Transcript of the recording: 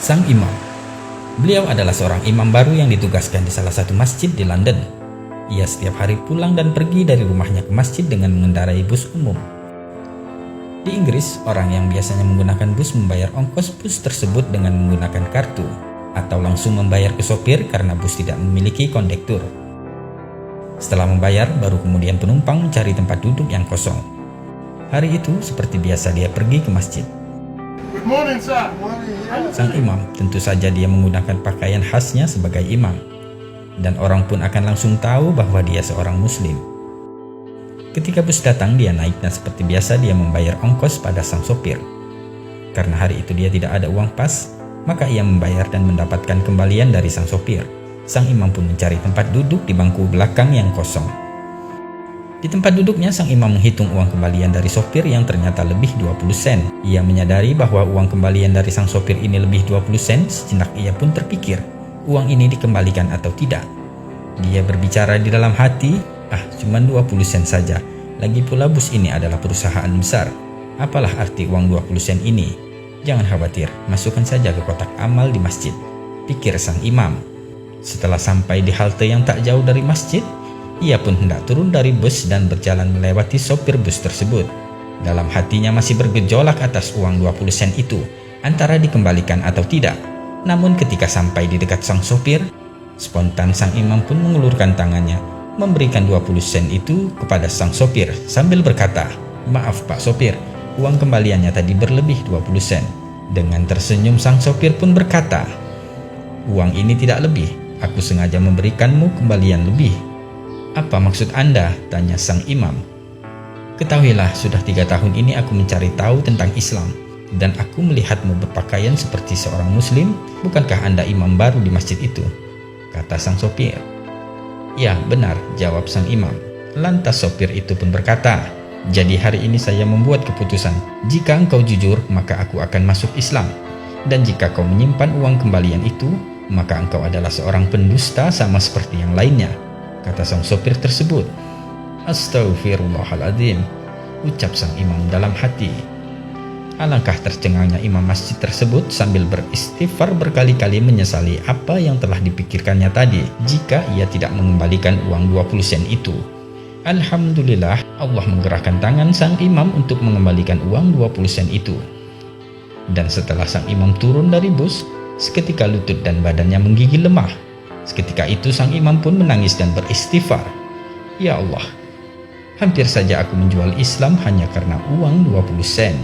Sang imam. Beliau adalah seorang imam baru yang ditugaskan di salah satu masjid di London. Ia setiap hari pulang dan pergi dari rumahnya ke masjid dengan mengendarai bus umum. Di Inggris, orang yang biasanya menggunakan bus membayar ongkos bus tersebut dengan menggunakan kartu atau langsung membayar ke sopir karena bus tidak memiliki kondektur. Setelah membayar, baru kemudian penumpang mencari tempat duduk yang kosong. Hari itu, seperti biasa dia pergi ke masjid. Good morning, sir. Sang imam, tentu saja dia menggunakan pakaian khasnya sebagai imam. Dan orang pun akan langsung tahu bahwa dia seorang muslim. Ketika bus datang, dia naik dan seperti biasa dia membayar ongkos pada sang sopir. Karena hari itu dia tidak ada uang pas, maka ia membayar dan mendapatkan kembalian dari sang sopir. Sang imam pun mencari tempat duduk di bangku belakang yang kosong. Di tempat duduknya, sang imam menghitung uang kembalian dari sopir yang ternyata lebih 20 sen. Ia menyadari bahwa uang kembalian dari sang sopir ini lebih 20 sen, sejenak ia pun terpikir, uang ini dikembalikan atau tidak. Dia berbicara di dalam hati, cuma 20 sen saja. Lagi pula bus ini adalah perusahaan besar. Apalah arti uang 20 sen ini? Jangan khawatir, masukkan saja ke kotak amal di masjid, pikir sang imam. Setelah sampai di halte yang tak jauh dari masjid, ia pun hendak turun dari bus dan berjalan melewati sopir bus tersebut. Dalam hatinya masih bergejolak atas uang 20 sen itu, antara dikembalikan atau tidak. Namun ketika sampai di dekat sang sopir, spontan sang imam pun mengulurkan tangannya, memberikan 20 sen itu kepada sang sopir sambil berkata, "Maaf Pak Sopir, uang kembaliannya tadi berlebih 20 sen. Dengan tersenyum sang sopir pun berkata, "Uang ini tidak lebih, aku sengaja memberikanmu kembalian lebih." "Apa maksud Anda?" tanya sang imam. "Ketahuilah, sudah 3 tahun ini aku mencari tahu tentang Islam, dan aku melihatmu berpakaian seperti seorang muslim. Bukankah Anda imam baru di masjid itu?" kata sang sopir. "Ya, benar," jawab sang imam. Lantas sopir itu pun berkata, "Jadi hari ini saya membuat keputusan, jika engkau jujur maka aku akan masuk Islam, dan jika kau menyimpan uang kembalian itu, maka engkau adalah seorang pendusta sama seperti yang lainnya," kata sang sopir tersebut. "Astaghfirullahaladzim," ucap sang imam dalam hati. Alangkah tercengangnya imam masjid tersebut sambil beristighfar berkali-kali menyesali apa yang telah dipikirkannya tadi jika ia tidak mengembalikan uang 20 sen itu. Alhamdulillah, Allah menggerakkan tangan sang imam untuk mengembalikan uang 20 sen itu. Dan setelah sang imam turun dari bus, seketika lutut dan badannya menggigil lemah. Seketika itu sang imam pun menangis dan beristighfar, "Ya Allah, hampir saja aku menjual Islam hanya karena uang 20 sen.